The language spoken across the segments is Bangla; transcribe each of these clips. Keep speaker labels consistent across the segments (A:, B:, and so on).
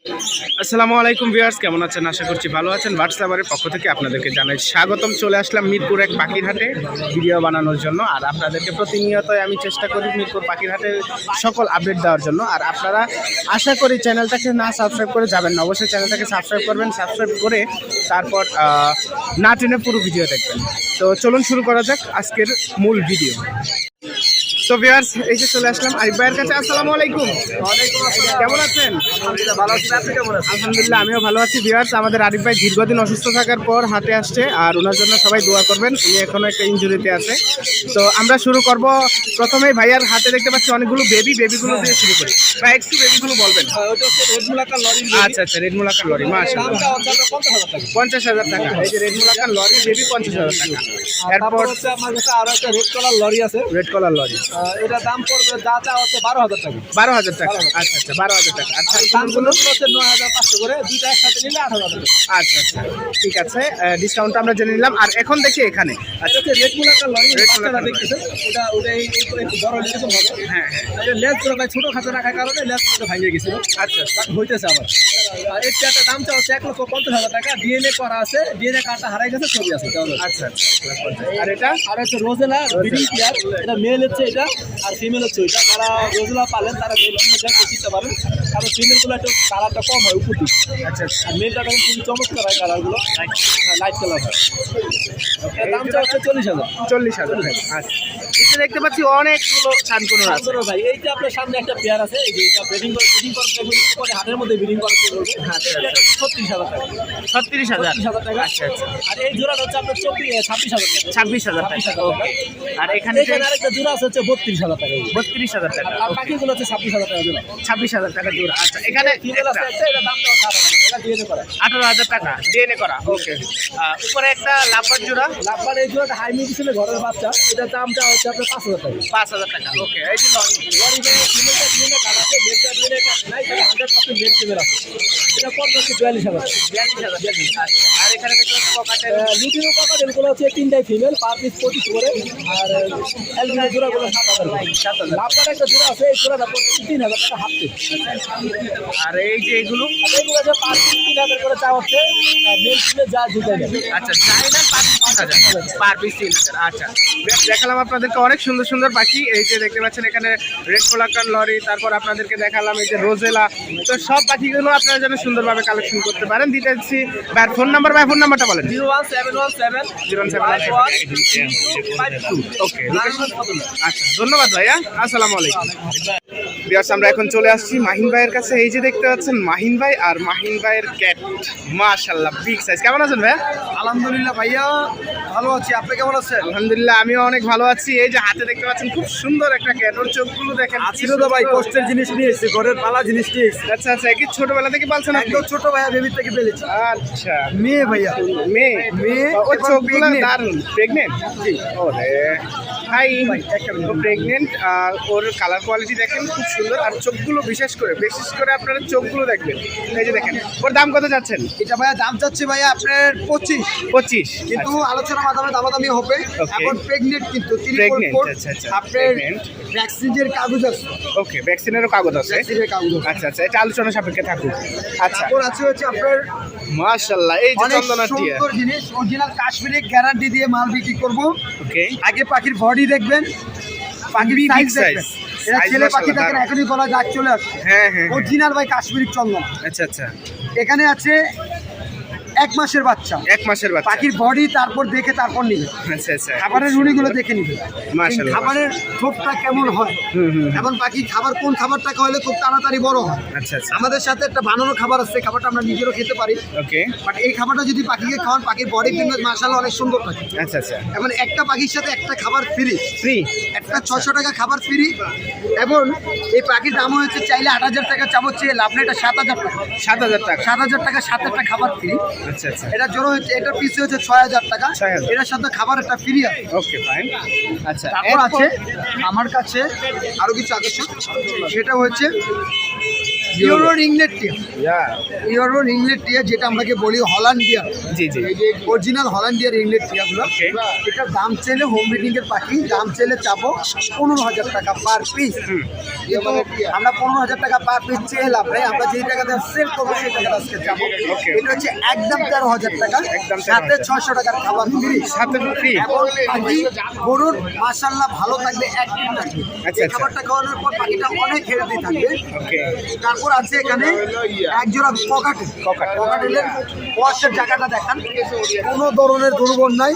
A: আসসালামু আলাইকুম ভিউয়ার্স, কেমন আছেন? আশা করছি ভালো আছেন। হোয়াটসঅ্যাপের পক্ষ থেকে আপনাদেরকে জানাই স্বাগতম। চলে আসলাম মিরপুর এক পাখির হাটে ভিডিও বানানোর জন্য। আর আপনাদেরকে প্রতিনিয়তই আমি চেষ্টা করি মিরপুর পাখির হাটের সকল আপডেট দেওয়ার জন্য। আর আপনারা আশা করি চ্যানেলটাকে না সাবস্ক্রাইব করে যাবেন না, অবশ্যই চ্যানেলটাকে সাবস্ক্রাইব করবেন। সাবস্ক্রাইব করে তারপর না টেনে পুরো ভিডিও দেখবেন। তো চলুন শুরু করা যাক আজকের মূল ভিডিও। তো ভিউয়ার্স, এই যে চলে আসলাম আরিফ ভাইয়ের কাছে। আসসালামু আলাইকুম।
B: ওয়ালাইকুম আসসালাম।
A: কেমন আছেন?
B: আলহামদুলিল্লাহ ভালো আছি। আপনি কেমন আছেন?
A: আলহামদুলিল্লাহ আমিও ভালো আছি। ভিউয়ার্স, আমাদের আরিফ ভাই দীর্ঘদিন অসুস্থ থাকার পর হাটে আসছে, আর ওনার জন্য সবাই দোয়া করবেন। উনি এখনো একটা ইনজুরিতে আছে। তো আমরা শুরু করব। প্রথমেই ভাইয়ার হাতে দেখতে পাচ্ছি অনেকগুলো বেবিগুলো দিয়ে শুরু করি। ভাই একটু বেবিগুলো বলবেন।
B: ওটা হচ্ছে রেড মুলাকার লরি।
A: আচ্ছা আচ্ছা, রেড মুলাকার লরি, মাশাআল্লাহ।
B: দামটা হচ্ছে আপনার 50,000 টাকা।
A: 50,000 টাকা। এই যে রেড মুলাকার লরি বেবি 50,000 টাকা।
B: তারপর
A: এরপর
B: হচ্ছে আমার কাছে আরো একটা রেড কালার লরি আছে।
A: রেড কলার লরি,
B: এটা দাম পড়বে যা হচ্ছে 12,000 টাকা।
A: 12,000 টাকা। আচ্ছা আচ্ছা, 12,000 টাকা। আচ্ছা,
B: দামগুলো হচ্ছে 9,500 করে, দুইটা একসাথে নিলে 18,000 টাকা।
A: আচ্ছা আচ্ছা, ঠিক আছে। ডিসকাউন্টটা আমরা জেনে নিলাম। আর এখন দেখি এখানে
B: এটা হচ্ছে রেড মুলাকার লরি।
A: রেড
B: বাচ্চারা
A: মুলাকার
B: দেখতেছেন, ওটা একটু বড় এরকম হবে।
A: হ্যাঁ হ্যাঁ,
B: এটা লেজ পুরো ভাই ছোট খাঁচা রাখার কারণে লেজ পুরো ভাঙিয়ে গেছিল।
A: আচ্ছা
B: বাট হইতেছে আবার। আর এর একটা দামটা হচ্ছে 1,50,000 টাকা। ডিএনএ করা আছে, ডিএনএ কার্ডটা হারাই গেছে, ছবি আছে।
A: আচ্ছা আচ্ছা। আর এটা
B: আর হচ্ছে রোজেলা ব্রিডিং পেয়ার। এটা মেল হচ্ছে এটা, আর ফিমেল হচ্ছে ওইটা। যারা রোজেলা পালেন তারা মেল ফিমেলটা শিখতে পারেন। কারণ ফিমেলগুলো একটু কালারটা কম হয় উপর দিকে।
A: আচ্ছা আচ্ছা,
B: আর মেলটা দেখেন খুবই চমৎকার হয়, কালারগুলো লাইট কালার হয়। এর দামটা হচ্ছে 40,000।
A: 40,000 টাকা। আচ্ছা, এটা দেখতে পাচ্ছি অনেকগুলো ছানকুনোর আছে।
B: সুন্দর ভাই, এই যে আপনার সামনে একটা পেয়ার আছে, এই যে এটা ব্রিডিং করে হাটের মধ্যে ব্রিডিং করে বলবে।
A: আচ্ছা,
B: এটা 36,000 টাকা।
A: 36,000
B: 36,000 টাকা।
A: আচ্ছা আচ্ছা,
B: আর এই জোড়াটা হচ্ছে আপনার 26,000 টাকা।
A: 26,000 টাকা।
B: 26,000
A: ওকে। আর এখানে যে
B: এখানে আরেকটা জোড়া আছে হচ্ছে 32,000 টাকা।
A: 32,000 টাকা।
B: আর বাকিগুলো হচ্ছে 26,000 টাকা জোড়া।
A: 26,000 টাকা জোড়া। আচ্ছা, এখানে
B: ফিমেল আছে একটা, এটা দামটা 18,000 টাকা দিয়ে করা।
A: 18,000 টাকা ডিএনএ করা। ওকে। উপরে একটা লাভবার জোড়া
B: লাভবার এই জোড়াটা হাই মিডিসিনে ঘরের বাচ্চা, এটার দামটা হচ্ছে আপনার 5,000 টাকা।
A: 5,000 টাকা। ওকে। এই যে লরি,
B: লরি ফিমেলটা ফিমেলে কাটাচ্ছে, মেলটা ফিমেলে নাই, তাহলে 100% মেল ফিমেল আছে। এটা পড়বে হচ্ছে 42,000 টাকা।
A: 42,000। আচ্ছা, আর এখানে দেখতে পাচ্ছি পকেটের
B: লুটিনো কাকাটেলগুলো হচ্ছে 3টাই ফিমেল, পার পিস 25 করে। আর অ্যালবিনো জোড়াগুলো 7,000 টাকা। 7,000। লাভবার একটা জোড়া আছে, এই জোড়াটা পড়বে 3,000 টাকা হাফ পিস।
A: আর এই যে এগুলো
B: এগুলো যে পার পিস 3,000 করে চা হচ্ছে, মেল ফিমেল যা দুটাই নেবে।
A: আচ্ছা, চাইনা পার পিস 3,000, পার পিস 3,000। আচ্ছা, বেশ, দেখালাম আপনাদেরকে অনেক সুন্দর সুন্দর পাখি। এই যে দেখতে পাচ্ছেন এখানে রেড কোলাকান লরি, তারপর আপনাদেরকে দেখালাম এই যে রোজেলা। তো সব পাখিগুলো আপনারা যেন সুন্দরভাবে কালেকশন করতে পারেন। দিতেছি ভাই ফোন নাম্বারটা বলেন।
B: 01717
A: 01752। ওকে, আচ্ছা, ধন্যবাদ ভাইয়া। আসসালামু আলাইকুম। ভিউয়ার্স, আমরা এখন চলে আসছি মাহিন ভাইয়ের কাছে। এই যে দেখতে পাচ্ছেন মাহিন ভাই, আর মাহিন ভাইয়ের ক্যাট মাশাআল্লাহ বিগ সাইজ। কেমন আছেন ভাইয়া?
B: আলহামদুলিল্লাহ ভাইয়া ভালো আছি। আপনি কেমন আছেন?
A: আলহামদুলিল্লাহ আমিও অনেক ভালো আছি। এই যে হাতে দেখতে পাচ্ছেন খুব সুন্দর একটা ক্যাট, ওর চোখগুলো দেখেন।
B: ছিল তো ভাই, কষ্টের জিনিস নিয়ে এসেছি, ঘরের পালা জিনিস নিয়ে এসেছি।
A: আচ্ছা আচ্ছা, কি ছোটবেলা থেকে পালছেন আপনি?
B: একদম ছোট ভাইয়া, বেবি থেকে পেলেছি।
A: আচ্ছা,
B: মেয়ে ভাইয়া,
A: মেয়ে
B: মেয়ে
A: ওর
B: এবং
A: চোখগুলো
B: pregnant।
A: দারুণ। প্রেগনেন্ট?
B: জি।
A: ওরে হাই, ও প্রেগনেন্ট। ওর কালার কোয়ালিটি দেখেন খুব সুন্দর। আর চোখগুলো বিশেষ করে আপনারা চোখগুলো দেখবেন। এই যে দেখেন, ওর দাম কত যাচ্ছেন?
B: এটা ভাইয়া দাম চাচ্ছে ভাইয়া আপনার 25, কিন্তু আলোচনার মাধ্যমে দামাদামি হবে।
A: Okay.
B: এখন প্রেগনেন্ট, কিন্তু
A: Pregnant, আচ্ছা, আচ্ছা,
B: আপনার
A: pregnant।
B: ভ্যাকসিনের কাগজ আছে।
A: ওকে, ভ্যাকসিনেরও কাগজ আছে।
B: ভ্যাকসিনের কাগজ আছে।
A: আচ্ছা আচ্ছা, এটা আলোচনা সাপেক্ষে থাকুক। আচ্ছা,
B: তারপর আছে হচ্ছে আপনার
A: মাশাআল্লাহ, এই যে
B: অনেক
A: চন্দনা টিয়া।
B: সুন্দর জিনিস, অরিজিনাল কাশ্মীরি গ্যারান্টি দিয়ে মাল বিক্রি করব।
A: ওকে,
B: আগে পাখির বডি দেখবেন, পাখির
A: Big
B: সাইজ
A: size।
B: দেখবেন। এটা
A: Size
B: ছেলে পাখি
A: মাশাআল্লাহ
B: দেখেন,
A: দারুণ।
B: এখনই গলা যাক চলে আসছে।
A: হ্যাঁ হ্যাঁ,
B: অরিজিনাল ভাই কাশ্মীরি চন্দন।
A: আচ্ছা আচ্ছা,
B: এখানে আছে 1 মাসের বাচ্চা,
A: 1 মাসের বাচ্চা।
B: পাখির বডি তারপর দেখে তারপর নিবে।
A: আচ্ছা আচ্ছা,
B: খাবারের রুড়িগুলো দেখে নিবে,
A: মাশাআল্লাহ।
B: খাবারের ঠোঁটটা কেমন হয়,
A: হুম।
B: এবং পাখি খাবার কোন খাবারটা খাওয়ালে খুব তাড়াতাড়ি বড় হয়।
A: আচ্ছা আচ্ছা,
B: আমাদের সাথে একটা বানানো খাবার আছে, খাবারটা আমরা নিজেরও খেতে পারি।
A: ওকে,
B: বাট এই খাবারটা যদি পাখিকে খাওয়ান, পাখির বডি কিন্তু মাশাআল্লাহ অনেক সুন্দর থাকে।
A: আচ্ছা আচ্ছা,
B: এবং একটা পাখির সাথে একটা খাবার ফ্রি,
A: ফ্রি।
B: একটা 600 টাকা খাবার ফ্রি। এবং এই পাখির দাম হচ্ছে চাইলে 8,000 টাকা, চাবো চেয়ে লাভ নেই, এটা 7,000 টাকা।
A: 7,000 টাকা।
B: 7,000 টাকা সাথে একটা খাবার ফ্রি।
A: আচ্ছা আচ্ছা,
B: এটা জোড়া হচ্ছে, এটার পিস হচ্ছে 6,000 টাকা।
A: 6,000।
B: এটার সাথে খাবার একটা ফ্রি আছে।
A: Okay fine. আচ্ছা,
B: তারপর আছে আমার কাছে আরো কিছু আকর্ষণ, সেটা হচ্ছে
C: ইউরো রিংলেট টিয়া, ইউরো রিংলেট টিয়া যেটা আমাকে বলি হল্যান্ডিয়ার,
A: জি জি
C: এই যে অরিজিনাল হল্যান্ডিয়ার রিংলেট টিয়াগুলো,
A: ওকে
C: এটার দাম চাইলে হোম ব্রিডিং এর পাখি দাম চাইলে চাবো 15,000 টাকা পার পিস। কিন্তু আমরা 15,000 টাকা পার পিস চেয়ে লাভ নেই, আমরা যেই টাকাতে সেল করবো সেই টাকাটা আজকে যাবো। এটা হচ্ছে একদম 13,000 টাকা,
A: একদম
C: সাথে 600 টাকার খাবার ফ্রি।
A: সাথে ফ্রি।
C: এবং পাখি গরুর মাশাআল্লাহ ভালো থাকবে, অ্যাক্টিভ থাকবে।
A: আচ্ছা,
C: এই
A: আচ্ছা।
C: খাবারটা খাওয়ানোর পর পাখিটা অনেক হেলদি থাকবে।
A: ওকে
C: তারপর আছে এখানে একজোড়া ককাটেলের ওয়াশের জায়গাটা দেখান, কোনো ধরনের দুর্বল নাই,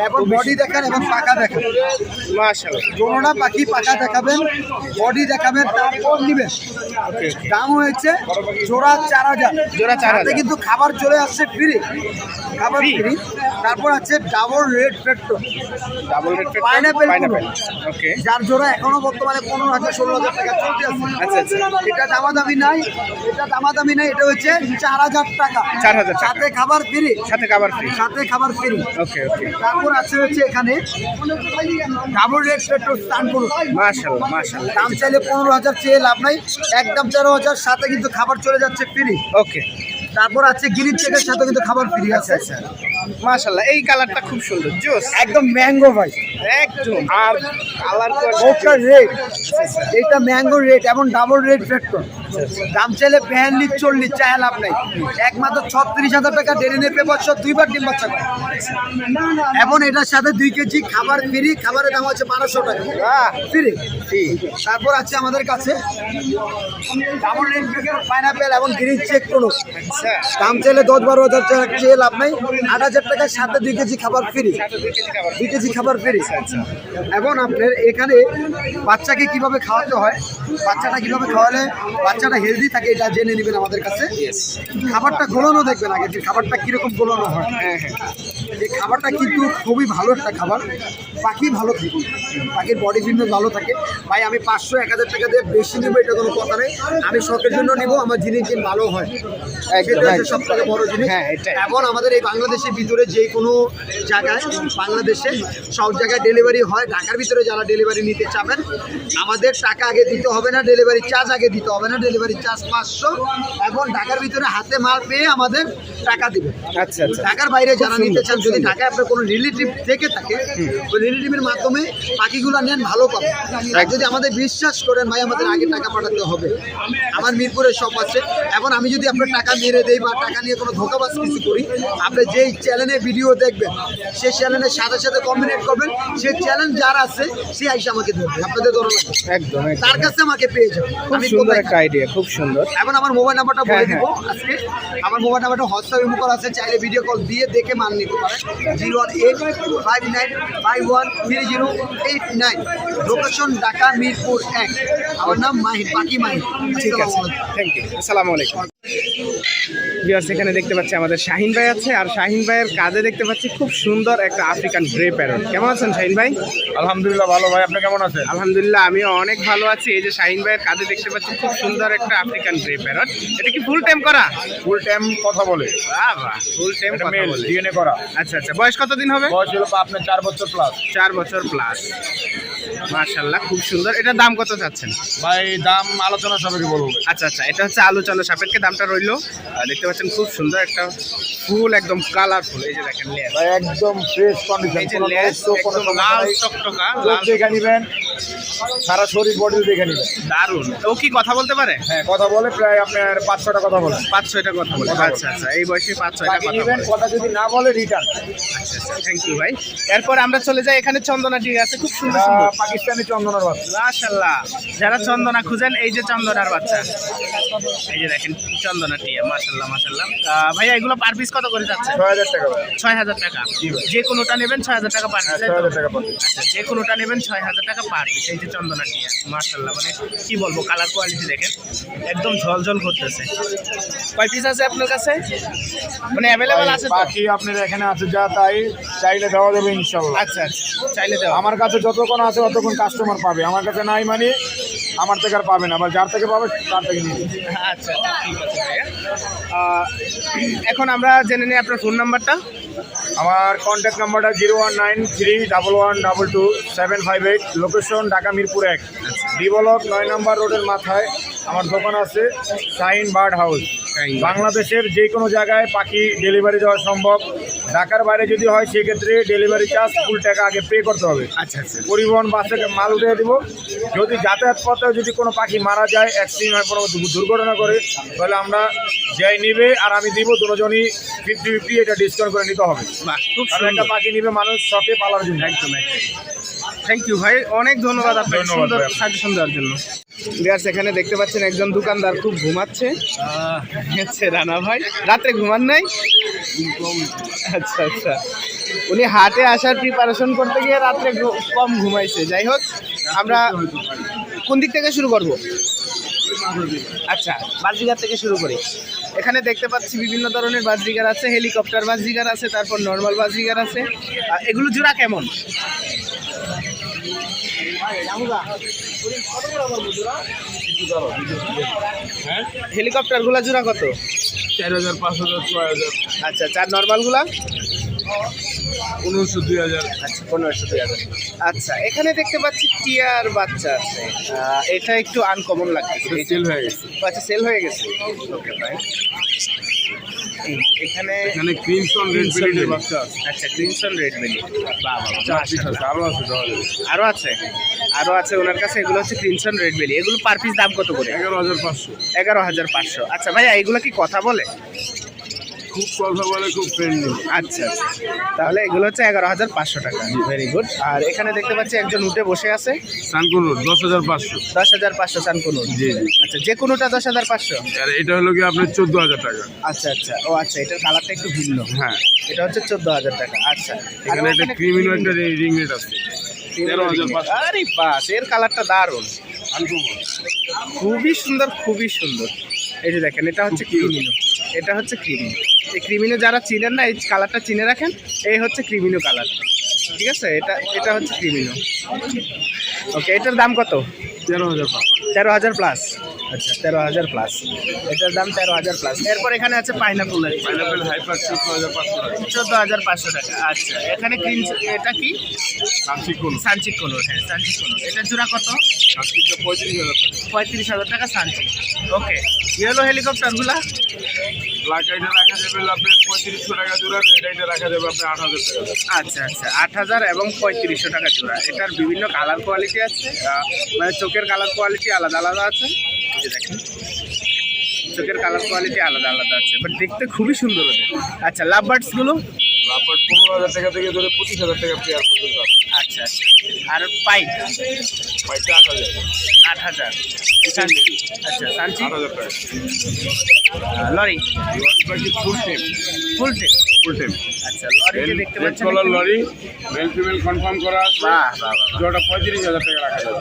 C: এবং বডি দেখান এবং পাকা দেখান।
A: মাশাআল্লাহ।
C: জোড়া পাখি পাকা দেখাবেন, বডি দেখাবেন, তারপর নিবেন।
A: ওকে
C: দাম হয়েছে জোড়া 4,000,
A: জোড়া 4,000
C: তাতে কিন্তু খাবার চলে আসছে ফ্রি, খাবার
A: Free?
C: ফ্রি। তারপর আছে ডাবল রেড পেট্রো,
A: double red
C: Pineapple
A: pineapple. Okay
C: যার জোড়া এখনো বর্তমানে 15,000 16,000 টাকা চলতে আছে।
A: আচ্ছা আচ্ছা
C: এটা দামাদামি নাই, এটা দামাদামি নাই, এটা হচ্ছে 4,000 টাকা,
A: 4,000 টাকা।
C: সাথে খাবার ফ্রি,
A: সাথে খাবার ফ্রি।
C: সাথে খাবার ফ্রি।
A: ওকে ওকে
C: তারপর আছে হচ্ছে এখানে ডাবল রেড পেট্রোল স্টান করুন,
A: মাশাআল্লাহ মাশাআল্লাহ।
C: দাম চাইলে 15,000 চেয়ে লাভ নাই, একদম 13,000, সাথে কিন্তু খাবার চলে যাচ্ছে ফ্রি।
A: ওকে
C: তারপর আছে গ্রিন চেকের সাথে কিন্তু খাবার ফ্রি আছে।
A: মাশাআল্লাহ, এই কালারটা খুব সুন্দর, জোস
C: একদম ম্যাঙ্গো ভাই,
A: একদম। আর কালার
C: ওটা রেড, এটা ম্যাঙ্গো রেড এবং ডাবল রেড ফ্যাক্টর। দাম চাইলে 42 40, চায় লাভ নাই, একমাত্র 36,000 টাকা ডেরিনের পেপার সহ 2বার ডিম বাচ্চা করে। এবং এটার সাথে 2 কেজি খাবার ফ্রি, খাবারের দাম হচ্ছে 1200 টাকা ফ্রি। তারপর আছে আমাদের কাছে ডাবল রেড পাইনাপেল এবং গ্রিন চেক কোনো, দাম চাইলে 10-12,000 টাকা চেয়ে লাভ নাই, 8,000 টাকার সাথে 2 কেজি খাবার ফ্রি, 2 কেজি খাবার ফ্রি। এবং আপনার এখানে বাচ্চাকে কিভাবে খাওয়াতে হয়, বাচ্চাটা কিভাবে খাওয়ালে বাচ্চাটা হেলদি থাকে, এটা জেনে নেবেন আমাদের কাছে। খাবারটা গোলানো দেখবেন আগে, যে খাবারটা কিরকম গোলানো হয়।
A: হ্যাঁ হ্যাঁ
C: এই খাবারটা কিন্তু খুবই ভালো একটা খাবার, পাখি ভালো থাকে, পাখির বডি ফিটনেস ভালো থাকে। ভাই আমি 500-1,000 টাকা দিয়ে বেশি নেবো এটা কোনো কথা নেই, আমি শখের জন্য নেব, আমার জিনিস দিন ভালো হয়, সেটা হচ্ছে সব থেকে বড় জিনিস।
A: হ্যাঁ, এটাই।
C: এবং আমাদের এই বাংলাদেশের ভিতরে যে কোনো জায়গায়, বাংলাদেশে সব জায়গায় ডেলিভারি হয়। ঢাকার ভিতরে যারা ডেলিভারি নিতে চাবেন, আমাদের টাকা আগে দিতে হবে না, ডেলিভারি চার্জ আগে দিতে হবে না, ডেলিভারি চার্জ 500, এবং ঢাকার ভিতরে হাতে মাল পেয়ে আমাদের টাকা দিবে।
A: আচ্ছা আচ্ছা
C: ঢাকার বাইরে যারা নিতে চান, যদি ঢাকায় আপনার কোনো রিলেটিভ থেকে থাকে, ওই রিলেটিভের মাধ্যমে পাখিগুলো নেন, ভালো পাবেন। আর যদি আমাদের বিশ্বাস করেন ভাই, আমাদের আগে টাকা পাঠাতে হবে। আমার মিরপুরে শপ আছে, এবং আমি যদি আপনার টাকা মেরে দেই বা টাকা নিয়ে কোনো ধোঁকাবাজ কিছু করি, আপনি যেই চ্যানেলে ভিডিও দেখবেন সেই চ্যানেলের সাথে সাথে কম্বিনেট করবেন, সেই চ্যানেল যার আছে সে আইসা আমাকে ধরবে, আপনাদের ধরো লাগবে,
A: একদম
C: তার কাছে আমাকে পেয়ে যাবে।
A: খুব
C: আমি
A: সুন্দর
C: কোথায়
A: একটা আইডিয়া, খুব সুন্দর।
C: এখন আমার মোবাইল নাম্বারটা বলে
A: হ্যাঁ,
C: দিব আজকে। আমার মোবাইল নাম্বারটা হোয়াটসঅ্যাপ ইমো করা আছে, চাইলে ভিডিও কল দিয়ে দেখে মান নিতে পারেন। 01859513089, লোকেশন ঢাকা মিরপুর 1। আমার নাম মাহিন, পাখি মাহিন।
A: ঠিক আছে, থ্যাংক ইউ, আসসালামু আলাইকুম। ভিউয়ার্স, এখানে দেখতে পাচ্ছি আমাদের শাহিন ভাই আছে, আর শাহিন ভাইয়ের কাঁধে দেখতে পাচ্ছি খুব সুন্দর একটা আফ্রিকান গ্রে প্যারট। কেমন আছেন শাহিন ভাই?
D: আলহামদুলিল্লাহ ভালো ভাই, আপনি কেমন আছেন?
A: আলহামদুলিল্লাহ, আমিও অনেক ভালো আছি। এই যে শাহিন ভাইয়ের কাঁধে দেখতে পাচ্ছি খুব সুন্দর একটা আফ্রিকান গ্রে প্যারট, এটা কি ফুল টাইম করা?
D: ফুল টাইম কথা বলে,
A: বাহ, ফুল টাইম
D: এটা
A: কথা
D: মেল
A: বলে।
D: ডিএনএ করা।
A: আচ্ছা আচ্ছা, বয়স কতদিন হবে?
D: বয়স হলো আপনার 4 বছর প্লাস।
A: 4 বছর প্লাস, মাশাআল্লাহ খুব সুন্দর। এটার দাম কত চাচ্ছেন?
D: ভাই দাম আলোচনা সাপেক্ষে বলবো।
A: আচ্ছা আচ্ছা, এটা হচ্ছে আলোচনা সাপেক্ষে দামটা রইলো। দেখতে পাচ্ছেন খুব সুন্দর একটা ফুল, একদম কালারফুল। এই যে দেখেন লেয়ার,
D: ভাই একদম ফ্রেশ কন্ডিশন,
A: এই যে
D: কোনো
A: লেয়ার
D: নষ্ট কোনো
A: একদম লাল টকটকা, লাল
D: দেখে নেবেন, সারা শরীর বডি দেখে নেবেন।
A: দারুন। ও কি কথা বলতে পারে?
D: হ্যাঁ কথা বলে, প্রায় আপনার 5-6টা কথা বলে।
A: 5-6টা কথা বলে।
D: কথা বলে।
A: আচ্ছা আচ্ছা, এই বয়সে 5-6টা
D: বাকি
A: কথা
D: নেবেন,
A: বলে।
D: কথা যদি না বলে রিটার্ন।
A: আচ্ছা আচ্ছা, থ্যাংক ইউ ভাই। এরপর আমরা চলে যাই, এখানে চন্দনা টিয়া আছে খুব সুন্দর সুন্দর।
D: পাকিস্তানি চন্দনার বাচ্চা।
A: মাশাআল্লাহ, যারা চন্দনা খুঁজেন, এই যে চন্দনার বাচ্চা, এই যে দেখেন চন্দনা টিয়া, মাশাআল্লাহ মাশাআল্লাহ। ভাইয়া এগুলো পার পিস কত করে যাচ্ছে?
D: 6,000 টাকা ভাই।
A: 6,000 টাকা।
D: জি ভাই।
A: যে কোনোটা নেবেন 6,000 টাকা পার পিস।
D: 6,000 টাকা পড়বে।
A: আচ্ছা, যে কোনোটা নেবেন 6,000 টাকা পার পিস। এই যে চন্দনা টিয়া, মাশাআল্লাহ, মানে কি বলবো, কালার কোয়ালিটি দেখেন একদম ঝলঝল করতেছে। কয় পিস আছে আপনার কাছে? মানে অ্যাভেলেবল আছে তো?
D: বাকি আপনার এখানে আছে যা তাই, চাইলে দেওয়া যাবে ইনশাআল্লাহ।
A: আচ্ছা আচ্ছা, চাইলে দেওয়া।
D: আমার কাছে যতক্ষণ আছে ততক্ষণ কাস্টমার পাবে, আমার কাছে নাই মানে আমার থেকে আর পাবে না, আবার যার থেকে পাবে তার থেকে নিয়ে নেবে।
A: আচ্ছা আচ্ছা, ঠিক আছে ভাইয়া। এখন আমরা জেনে নিই আপনার ফোন নাম্বারটা।
D: আমার কন্ট্যাক্ট নাম্বারটা 01931122758, location Dhaka Mirpur 1, D block 9 নম্বর রোডের মাথায় আমার দোকান আছে Shahin bird house.
A: Shahin bird.
D: বাংলাদেশের যে কোনো জায়গায় পাখি ডেলিভারি দেওয়া সম্ভব। ঢাকার বাইরে যদি হয় সেক্ষেত্রে ডেলিভারি চার্জ ফুল টাকা আগে পে করতে হবে।
A: আচ্ছা আচ্ছা
D: পরিবহন বাসে মাল উঠিয়ে দিব। যদি যাতায়াত পথেও যদি কোনো পাখি মারা যায়, অ্যাক্সিডেন্ট হয়, কোনো দুর্ঘটনা করে, তাহলে আমরা যাই নিবে আর আমি দিব, দুজনই 50-50 এটা ডিসকাউন্ট করে নিতে হবে।
A: বাহ, খুব
D: কারণ একটা
A: সুন্দর।
D: পাখি নিবে মানুষ শখে পালার জন্য।
A: একদম একদম। থ্যাংক ইউ ভাই, অনেক ধন্যবাদ আপনাকে
D: ধন্যবাদ
A: সুন্দর
D: ভাই আপনাকে।
A: সাজেশন দেওয়ার জন্য। ভিউয়ার্স, এখানে দেখতে পাচ্ছেন একজন দোকানদার খুব ঘুমাচ্ছে। আচ্ছা রানা ভাই, রাত্রে ঘুমান নাই? আচ্ছা আচ্ছা, উনি হাটে আসার প্রিপারেশন করতে গিয়ে রাত্রে কম ঘুমাইছে। যাই হোক, আমরা কোন দিক থেকে শুরু করব? আচ্ছা, বাজরিগার থেকে শুরু করি। এখানে দেখতে পাচ্ছি বিভিন্ন ধরনের বাজরিগার আছে, হেলিকপ্টার বাজরিগার আছে, তারপর নর্মাল বাজরিগার আছে। এগুলো জোড়া কেমন? হেলিকপ্টার গুলা জোড়া কত?
D: 4,000, 5,000, 6,000,
A: আচ্ছা, চার নর্মাল গুলা
D: 1500, 2,000।
A: আচ্ছা 1500, 2000। আচ্ছা, এখানে দেখতে পাচ্ছি টিয়ার বাচ্চা আছে। এটা একটু আনকমন লাগছে।
D: সেল হয়ে গেছে।
A: আচ্ছা, সেল হয়ে গেছে। ওকে ভাই। এখানে
D: এখানে ক্রিমসন রেড বেলির বাচ্চা আছে।
A: আচ্ছা, ক্রিমসন রেড বেলি। বাহ বাহ,
D: 4 পিস আছে, আরো আছে।
A: আরো আছে, আরো আছে ওনার কাছে। এগুলো হচ্ছে ক্রিমসন রেড বেলি। এগুলো পার পিস দাম কত করে?
D: 11,500।
A: 11,500। আচ্ছা ভাইয়া, এগুলো কি কথা বলে?
D: খুব কথা বলে, খুব ফ্রেন্ডলি।
A: আচ্ছা আচ্ছা, তাহলে এগুলো হচ্ছে 11,500 টাকা। Very good. আর এখানে দেখতে পাচ্ছি একজন উঠে বসে আছে।
D: সানকুন 10,500।
A: 10,500 সানকুন।
D: জি জি।
A: আচ্ছা, যে কোনোটা 10,500?
D: আর এটা হলো কি আপনার 14,000 টাকা।
A: আচ্ছা আচ্ছা, ও আচ্ছা, এটার কালারটা একটু ভিন্ন।
D: হ্যাঁ,
A: এটা হচ্ছে 14,000 টাকা। আচ্ছা,
D: এখানে একটা ক্রিমিনো একটা রিং নেট আছে। 13,500।
A: আরে বাস, এর কালারটা দারুণ,
D: আনকমন।
A: খুবই সুন্দর, খুবই সুন্দর। এই যে দেখেন, এটা হচ্ছে ক্রিমিনো। এটা হচ্ছে ক্রিমিনো। এই ক্রিমিনো যারা চিনেন না, এই কালারটা চিনে রাখেন। এই হচ্ছে ক্রিমিনো কালার, ঠিক আছে? এটা হচ্ছে ক্রিমিনো। ওকে, এটার দাম কত?
D: 13,500।
A: 13,000 প্লাস। আচ্ছা, 13,000 প্লাস। এটার দাম 13,000 প্লাস। এরপর এখানে আছে পাইনাপল।
D: পাইনাপেল হাইপার 14,500 টাকা।
A: 14,500 টাকা। আচ্ছা, এখানে গ্রিন, এটা কি?
D: সানচিকুন।
A: সানচিক কোনোর। হ্যাঁ, সানচিক কোনোর। এটা জোড়া কত?
D: সানচিকটা 35,000 টাকা।
A: 35,000 টাকা সানচিক। ওকে, ইয়েলো হেলিকপ্টারগুলা?
D: ব্ল্যাক আইডে রাখা যাবে আপনার 3500 টাকা জোড়া। রেড আইডে রাখা যাবে আপনার 8,000 টাকা।
A: আচ্ছা আচ্ছা, 8,000 এবং 3500 টাকা জোড়া। এটার বিভিন্ন কালার কোয়ালিটি আছে, মানে চোখের কালার কোয়ালিটি আলাদা আলাদা আছে। এই যে দেখেন, চোখের কালার কোয়ালিটি আলাদা আলাদা আছে, বাট দেখতে খুবই সুন্দর ওদের। আচ্ছা, লাভ বার্ডসগুলো?
D: আপনার 15,000 টাকা থেকে ধরে 25,000 টাকা পেয়ার পর্যন্ত আছে।
A: আচ্ছা আচ্ছা, আর পাইপ?
D: পাইপটা 8,000।
A: 8,000। আচ্ছা, সানচি?
D: 8,000 টাকা।
A: লরি?
D: বাকি ফুল টেম।
A: ফুল টেপ?
D: ফুল টেম।
A: আচ্ছা, লরিতে দেখতে
D: রেড
A: পাচ্ছেন
D: colour lorry, male female confirm করা আছে।
A: বাহ বাহ বাহ।
D: জোড়া 35,000 টাকা রাখা যাবে।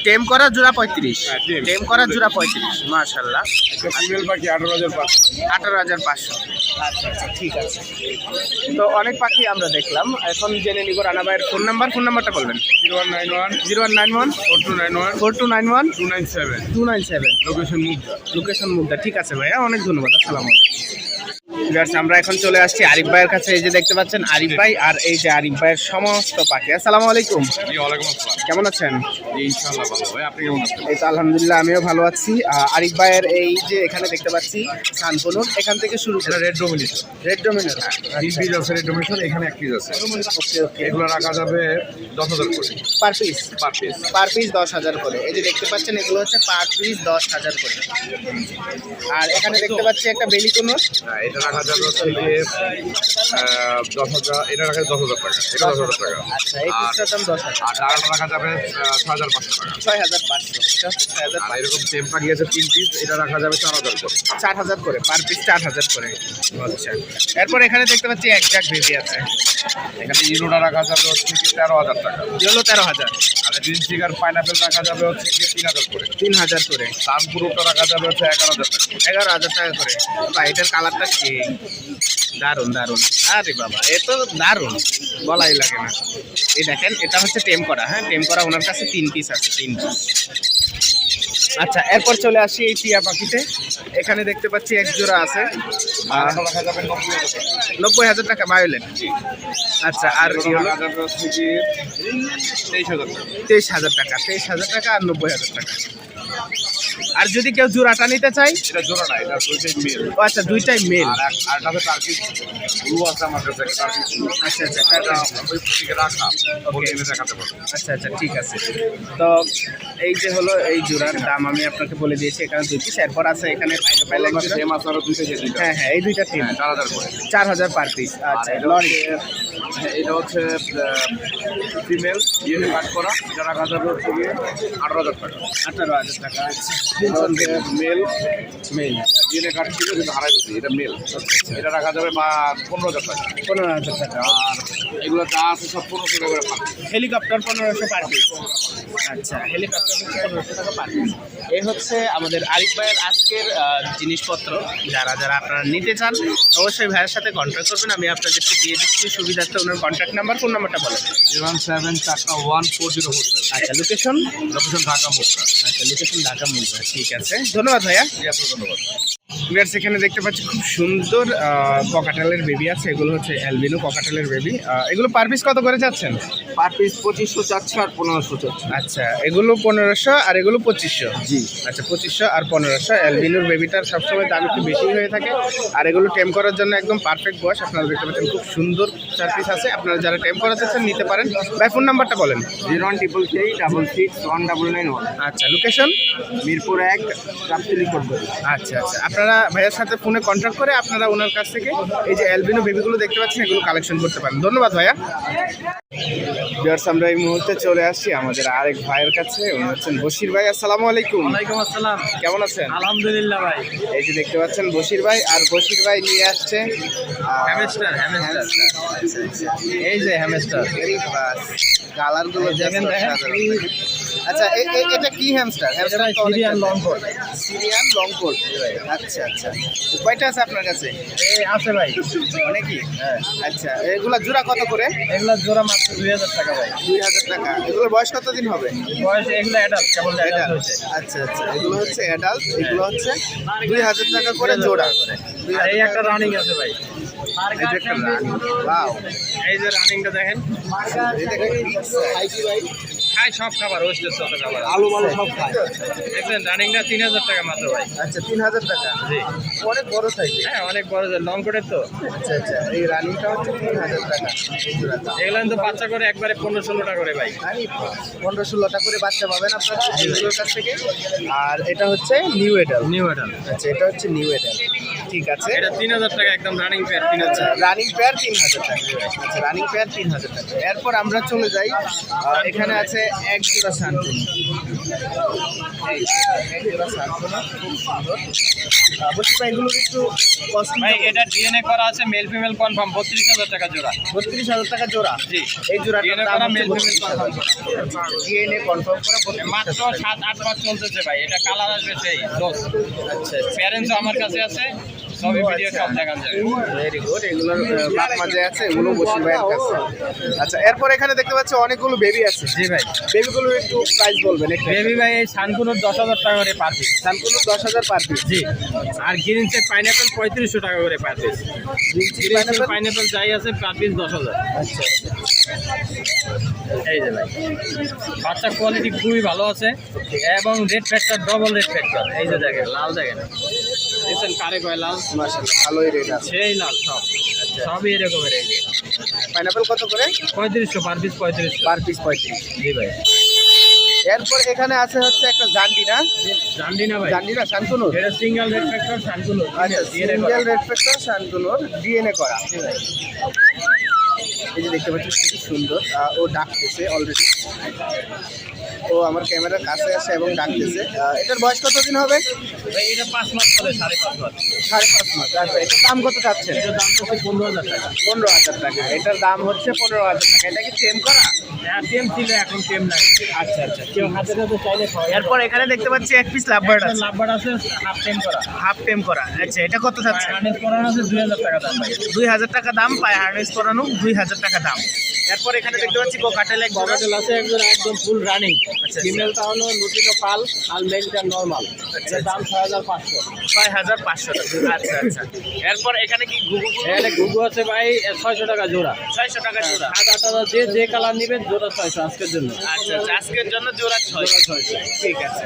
A: টেম করা জোড়া 35?
D: হ্যাঁ, টেম।
A: টেম করা জোড়া 35। মাশাআল্লাহ।
D: একটা ফিমেল পাখি 18,500।
A: 18,500। আচ্ছা আচ্ছা, ঠিক আছে। তো অনেক পাখি আমরা দেখলাম, এখন জেনে নিব রানা ভাইয়ের ফোন নাম্বারটা বলবেন।
D: 0191
A: 0191
D: 4291
A: 4291
D: 297।
A: 297।
D: লোকেশন মুগদা।
A: লোকেশন মুগদা। ঠিক আছে ভাইয়া, অনেক ধন্যবাদ। আসসালামু আলাইকুম। ভিউয়ার্স, আমরা এখন চলে আসছি আরিফ ভাইয়ের কাছে। এই যে দেখতে পাচ্ছেন আরিফ ভাই, আর এই যে আরিফ ভাইয়ের সমস্ত পাখি। আসসালামু আলাইকুম,
D: জি, ওয়ালাইকুম আসসালাম।
A: কেমন আছেন?
D: জি, ইনশাআল্লাহ ভালো। ভাই আপনি কেমন আছেন?
A: এই তো আলহামদুলিল্লাহ, আমিও ভালো আছি। আরিফ ভাইয়ের এই যে এখানে দেখতে পাচ্ছি সানকনুর, এখান থেকে শুরু করে।
D: Red domination.
A: Red dominate.
D: 3 piece আছে রেড ডোমিনেশন, এখানে 1 পিস আছে।
A: ওকে ওকে,
D: এগুলো রাখা যাবে 10,000 করে
A: per piece?
D: Per piece.
A: Per piece 10,000 করে। এই যে দেখতে পাচ্ছেন, এগুলো হচ্ছে পার পিস 10,000 করে। আর এখানে দেখতে পাচ্ছি একটা বেলি কোনোর।
D: হ্যাঁ, এটা রাখা যাবে হচ্ছে যে 10,000। এটা রাখা যাবে 10,000 টাকা। এটা 10,000 টাকা।
A: আচ্ছা, এই পিসটার দাম 10,000।
D: আর ডালটা রাখা যাবে 6,500 টাকা।
A: 6,500। এটা হচ্ছে
D: আর
A: 6,500।
D: এরকম সেম পাখি আছে 3 পিস, এটা রাখা যাবে 4,000 করে।
A: 4,000 করে, পার পিস 4,000 করে। আচ্ছা, এরপর এখানে দেখতে পাচ্ছি এক জাক বেবি আছে।
D: এখানে ইনোটা রাখা যাবে হচ্ছে কি 13,000 টাকা।
A: ইয়েলো 13,000।
D: আর গ্রিন চিকার পাইনাপেল রাখা যাবে হচ্ছে কি 3,000 করে।
A: 3,000 করে।
D: সানপুরোটা রাখা যাবে হচ্ছে 11,000 টাকা।
A: 11,000 টাকা করে। বা এটার কালারটা কি দারুণ দারুণ। আরে বাবা, এ তো দারুণ, বলাই লাগে না। এই দেখেন, এটা হচ্ছে টেম করা। হ্যাঁ, টেম করা ওনার কাছে 3 পিস আছে, 3 পিস। আচ্ছা, এরপর চলে আসি এই টিয়া পাখিতে। এখানে দেখতে পাচ্ছি এক জোড়া আছে,
D: আর এটা রাখা যাবে 90,000 টাকা।
A: 90,000 টাকা ভায়োলেট। আচ্ছা, আর
D: এগুলো
A: কি হলো?
D: রাখা যাবে হচ্ছে কি 23,000 টাকা।
A: 23,000 টাকা। 23,000 টাকা আর 90,000 টাকা। আর যদি কেউ জোড়াটা নিতে চাই?
D: এটা জোড়া না, এটা দুইটাই মেল।
A: ও আচ্ছা, দুইটাই মেল।
D: আর একটা আছে টার্কিশ ব্লু আছে আমার কাছে, টার্কিশ ব্লু।
A: আচ্ছা আচ্ছা,
D: এটা ওই দিকে রাখা, ওকে এনে দেখাতে পারবো।
A: আচ্ছা আচ্ছা, ঠিক আছে। তো এই যে হলো এই জোড়ার দাম আমি আপনাকে বলে দিয়েছি, এখানে 2 পিস। এরপর আছে এখানে
D: সেম আছে আরো দুইটা যে দুইটা।
A: হ্যাঁ হ্যাঁ, এই দুইটা টিম
D: 4000 করে।
A: 4000 পার পিস। আচ্ছা, লরি
D: এটা হচ্ছে ফিমেল ইয়ে কাট করা, এটা রাখা যাবে হচ্ছে গিয়ে 18000 টাকা।
A: 18,000 টাকা। আচ্ছা,
D: মেল
A: মেল
D: ইয়ে কাট ছিল কিন্তু হারাই গেছে, এটা মেল। এটা রাখা যাবে 15000 টাকা।
A: 15,000 টাকা।
D: আর এগুলো যা আছে সব 1500 টাকা করে পাবে।
A: Helicopter 1500 per piece. আচ্ছা, হেলিকপ্টার 1500 টাকা পার পিস। এই হচ্ছে আমাদের আরিফ ভাইয়ের আজকের জিনিসপত্র। যারা যারা আপনারা নিতে চান অবশ্যই ভাইয়ের সাথে কন্ট্যাক্ট করবেন। আমি আপনাদেরকে দিয়ে দিচ্ছি সুবিধার্থে ওনার কন্ট্যাক্ট নাম্বার। ফোন নাম্বারটা বলেন।
D: 017414047।
A: আচ্ছা, লোকেশন?
D: লোকেশন ঢাকা মুক্তা।
A: আচ্ছা, লোকেশন ঢাকা মুম্বাই। ঠিক আছে, ধন্যবাদ ভাইয়া।
D: ধন্যবাদ।
A: ভিউয়ার্স, এখানে দেখতে পাচ্ছি খুব সুন্দর ককাটেলের বেবি আছে। এগুলো হচ্ছে অ্যালবিনো ককাটেলের বেবি। এগুলো পার পিস কত করে যাচ্ছেন?
C: পার পিস 2500 চাচ্ছে আর 1500 চাচ্ছে।
A: আচ্ছা, এগুলো 1500 আর এগুলো 2500।
C: জি।
A: আচ্ছা, 2500 আর 1500। অ্যালবিনোর বেবিটার সবসময় দাম একটু বেশি হয়ে থাকে। আর এগুলো টেম করার জন্য একদম পারফেক্ট বয়স। আপনারা দেখতে পাচ্ছেন খুব সুন্দর 4 পিস আছে। আপনারা যারা টেম করাতে চান নিতে পারেন। ভাই, ফোন নাম্বারটা বলেন।
C: 013336691।
A: আচ্ছা, লোকেশন?
C: মিরপুর 1 গাবতলী করবে।
A: আচ্ছা আচ্ছা, আপনারা ভাইয়ের সাথে ফোনে কন্ট্যাক্ট করে আপনারা ওনার কাছ থেকে এই যে অ্যালবিনো বেবিগুলো দেখতে পাচ্ছেন এগুলো কালেকশন করতে পারেন। ধন্যবাদ ভাইয়া। ভিউয়ার্স, আমরা এই মুহূর্তে চলে আসছি আমাদের আরেক ভাইয়ের কাছে। উনি হচ্ছেন বশির ভাই। আসসালামু আলাইকুম।
B: ওয়ালাইকুম আসসালাম।
A: কেমন আছেন?
B: আলহামদুলিল্লাহ ভাই।
A: এই যে দেখতে পাচ্ছেন বশির ভাই, আর বশির ভাই নিয়ে আসছে
B: হ্যামস্টার।
A: এই যে হ্যামস্টার। কালারগুলো দেখেন। আচ্ছা, এটা কি hamster?
B: Syrian long coat.
A: Syrian long coat. আচ্ছা আচ্ছা, কয়টা আছে আপনার কাছে?
B: এই আছে ভাই
A: অনেকই। আচ্ছা, এগুলা জোড়া কত করে?
B: এগুলা জোড়া মাত্র 2000 টাকা ভাই।
A: 2000 টাকা। এগুলোর বয়স কতদিন হবে?
B: বয়স এগুলো অ্যাডাল্ট, কেবল অ্যাডাল্ট হচ্ছে।
A: আচ্ছা আচ্ছা, এগুলো হচ্ছে অ্যাডাল্ট। এগুলো হচ্ছে 2000 টাকা করে জোড়া।
B: আর এই একটা রানিং আছে ভাই।
A: এই যে একটা রানী। ওয়াও,
B: এই যে রানিংটা দেখেন।
A: এই দেখেন খাই কি ভাই?
B: খায় সব খাবার, ওয়েস্টেজ যত খাবার।
C: আলু মালু সব খায়।
B: দেখলেন রানিংটা 3000 টাকা মাত্র ভাই।
A: আচ্ছা, 3000 টাকা।
B: জি।
A: অনেক বড় সাইজ।
B: হ্যাঁ, অনেক বড় লং কোটের তো।
A: আচ্ছা আচ্ছা, এই রানিংটা হচ্ছে 3000 টাকা এই জোড়াটা।
B: এগুলো তো বাচ্চা করে একবারে 15-16 টাকা করে ভাই।
A: আরে 15-16টা করে বাচ্চা পাবেন আপনারা এগুলোর কাছ থেকে। আর এটা হচ্ছে নিউ এডাল।
B: New adult.
A: আচ্ছা, এটা হচ্ছে নিউ এডাল। ঠিক আছে।
B: এটা 3000 টাকা একদম রানিং পেয়ার।
A: আচ্ছা, রানিং পেয়ার 3000 টাকা। আচ্ছা, রানিং পেয়ার 3000 টাকা। এরপর আমরা চলে যাই, এখানে আছে এক জোড়া শান্তনু। এই এক জোড়া শান্তনু খুব সুন্দর। বলছি ভাই, এগুলোর একটু কস্ট
B: ভাই এটা ডিএনএ করা আছে, মেল ফিমেল কনফার্ম, 32000 টাকা জোড়া।
A: 32,000 টাকা জোড়া।
B: জি।
A: এই জোড়াটার
B: DNA
A: দাম
B: করা
A: হচ্ছে
B: mail female confirm.
A: DNA confirm করা 32,000
B: মাত্র 7-8 মাস চলতেছে ভাই। এটা কালার আসবে সেই দোষ।
A: আচ্ছা,
B: প্যারেন্টসও আমার কাছে আছে, সবই ভিডিও সব দেখান যাবে।
A: Very good. এগুলোর বাপ মাঝে আছে, এগুলো বসির ভাইয়ের কাছে। আচ্ছা, এরপর এখানে দেখতে পাচ্ছি অনেকগুলো বেবি আছে।
B: জি ভাই।
A: বেবিগুলোর একটু প্রাইস বলবেন একটু।
B: বেবি ভাই এই সানকুনোর 10,000 টাকা করে per piece.
A: Shantanu 10,000 per piece.
B: জি। আর গ্রিন চেক পাইনাপেল 3500 টাকা করে পার পিস। পাইনাপেল যাই আছে পার পিস 10,000।
A: আচ্ছা,
B: এই যে ভাই বাচ্চা কোয়ালিটি খুবই ভালো আছে এবং red factor double red factor. এই যে দেখেন লাল, দেখেন দেখছেন কারে কয় লাল।
A: মাশাআল্লাহ, ভালোই রেট আছে।
B: সেই লাল সব।
A: আচ্ছা,
B: সবই এরকমের। এই যে
A: পাইনাপেল কত করে?
B: 3500 পার পিস। 3500
A: per piece 35।
B: জি ভাই।
A: এরপর এখানে আছে হচ্ছে একটা জান্ডি না?
B: জানডি না ভাই,
A: জান্ডি না, শান্তনু।
B: এটা সিঙ্গেল রেড ফ্যাক্টর শানকুনো।
A: আচ্ছা, সিঙ্গেল রেড ফ্যাক্টর শান্তনুর ডিএনএ করা। এই যে দেখতে পাচ্ছি খুবই সুন্দর। ও ডাকতেছে অলরেডি। ও আমার ক্যামেরার কাছে আসে এবং ডাকতেছে। এটার বয়স কতদিন হবে?
B: ভাই এটা 5 মাস চলে, 5.5 মাস।
A: 5.5 মাস। আচ্ছা, এটার দাম কত চাচ্ছেন?
B: এটার দাম হচ্ছে 15,000 টাকা।
A: 15,000 টাকা। এটার দাম হচ্ছে 15,000 টাকা। এটা কি টেম করা?
B: হ্যাঁ, টেম ছিল, এখন টেম নাই।
A: আচ্ছা আচ্ছা।
B: কেউ হাতে হাতে চাইলে খাওয়া।
A: এরপর এখানে দেখতে পাচ্ছি এক পিস লাভবার্ড আছে।
B: লাভবার আছে হাফ টেম করা।
A: হাফ টেম করা। আচ্ছা, এটা কত চাচ্ছেন?
B: হার্নেস করানো আছে 2000 টাকা দাম ভাই।
A: 2000 টাকা দাম। পায়ে হার্নেস করানো 2000 টাকা দাম। এরপর এখানে দেখতে পাচ্ছি কোকাটেল এক জোড়া।
B: ককাটেল আছে একদম ফুল রানিং।
A: আচ্ছা।
B: ফিমেলটা হলো লুটিনো পাল আর মেলটা নর্মাল। এটার দাম 6500।
A: 6500 টাকা। আচ্ছা আচ্ছা। এরপর এখানে কি ঘুঘু?
B: এখানে ঘুঘু আছে ভাই 600 টাকা জোড়া।
A: 600 টাকা জোড়া।
B: সাদা যে কালার নেবেন জোড়া 600 আজকের জন্য।
A: আচ্ছা আচ্ছা, আজকের জন্য জোড়া 600। ঠিক আছে।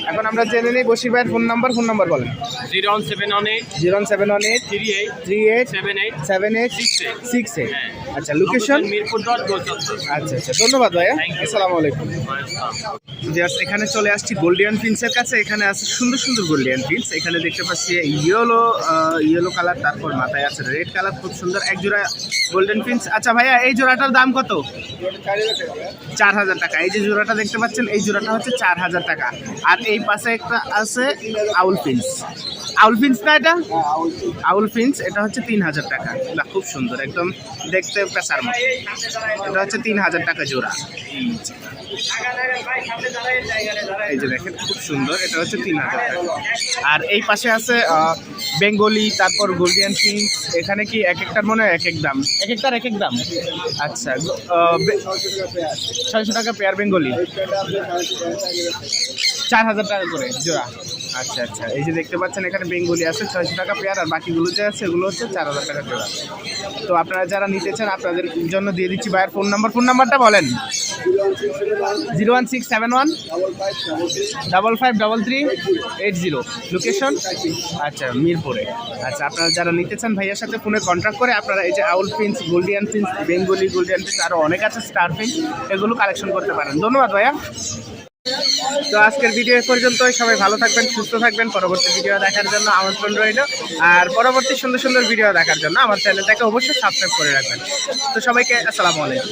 A: এখন আমরা জেনে নিই বশির ভাইয়ের ফোন নাম্বার বলেন।
B: 01718
A: 07183
B: 38
A: 78
B: 78
A: 78 68। আচ্ছা, লোকেশন
B: মিরপুর রোড গোলচত্বর।
A: আচ্ছা আচ্ছা, ধন্যবাদ ভাইয়া।
B: Thank you.
A: আসসালামু আলাইকুম। জাস্ট এখানে চলে আসছি গোল্ডিয়ান ফিন্সের কাছে। এখানে আছে সুন্দর সুন্দর গোল্ডিয়ান ফিন্স। এখানে দেখতে পাচ্ছি ইয়েলো কালার, তারপর মাথায় আছে রেড কালার, খুব সুন্দর এক জোড়া গোল্ডেন ফিন্স। আচ্ছা ভাইয়া, এই জোড়াটার দাম কত? 4000 টাকা। এই যে জোড়াটা দেখতে পাচ্ছেন, এই জোড়াটা হচ্ছে 4000 টাকা। আর এই পাশে একটা আছে আউল ফিন্স। আউল ফিন্স না এটা? আউল ফিন্স, এটা হচ্ছে 3000 টাকা। না, খুব সুন্দর, একদম দেখতে পেশার মতো। এটা হচ্ছে 3000 টাকা জোড়া। এই যে দেখেন, খুব সুন্দর, এটা হচ্ছে 3000 টাকা। আর এই পাশে আছে বেঙ্গলি, তারপর গোল্ডিয়ান ফিন্স। এখানে কি এক একটার মনে হয় এক এক দাম, এক একটার এক এক দাম। আচ্ছা, 600 টাকা পেয়ার বেঙ্গলি, 4000 টাকা করে জোড়া। আচ্ছা আচ্ছা, এই যে দেখতে পাচ্ছেন এখানে বেঙ্গলি আছে 600 টাকা পেয়ার, আর বাকিগুলো যে আছে এগুলো হচ্ছে 4000 টাকা জোড়া। তো আপনারা যারা নিতে চান আপনাদের জন্য দিয়ে দিচ্ছি ভাইয়ের ফোন নাম্বারটা বলেন। 01671 553380। লোকেশন? আচ্ছা, মিরপুরে। আচ্ছা, আপনারা যারা নিতে চান ভাইয়ের সাথে ফোনে কন্ট্যাক্ট করে আপনারা এই যে আউল ফিন্স, গোল্ডিয়ান ফিন্স, বেঙ্গলি গোল্ডিয়ান ফিন্স, আরও অনেক আছে, স্টার ফিন্স, এগুলো কালেকশন করতে পারেন। ধন্যবাদ ভাইয়া। তো আজকের ভিডিও পর্যন্তই। সবাই ভালো থাকবেন, সুস্থ থাকবেন। পরবর্তী ভিডিও দেখার জন্য আমন্ত্রণ রইল। আর পরবর্তী সুন্দর সুন্দর ভিডিও দেখার জন্য আমার চ্যানেলটাকে অবশ্যই সাবস্ক্রাইব করে রাখবেন। তো সবাইকে আসসালামু আলাইকুম।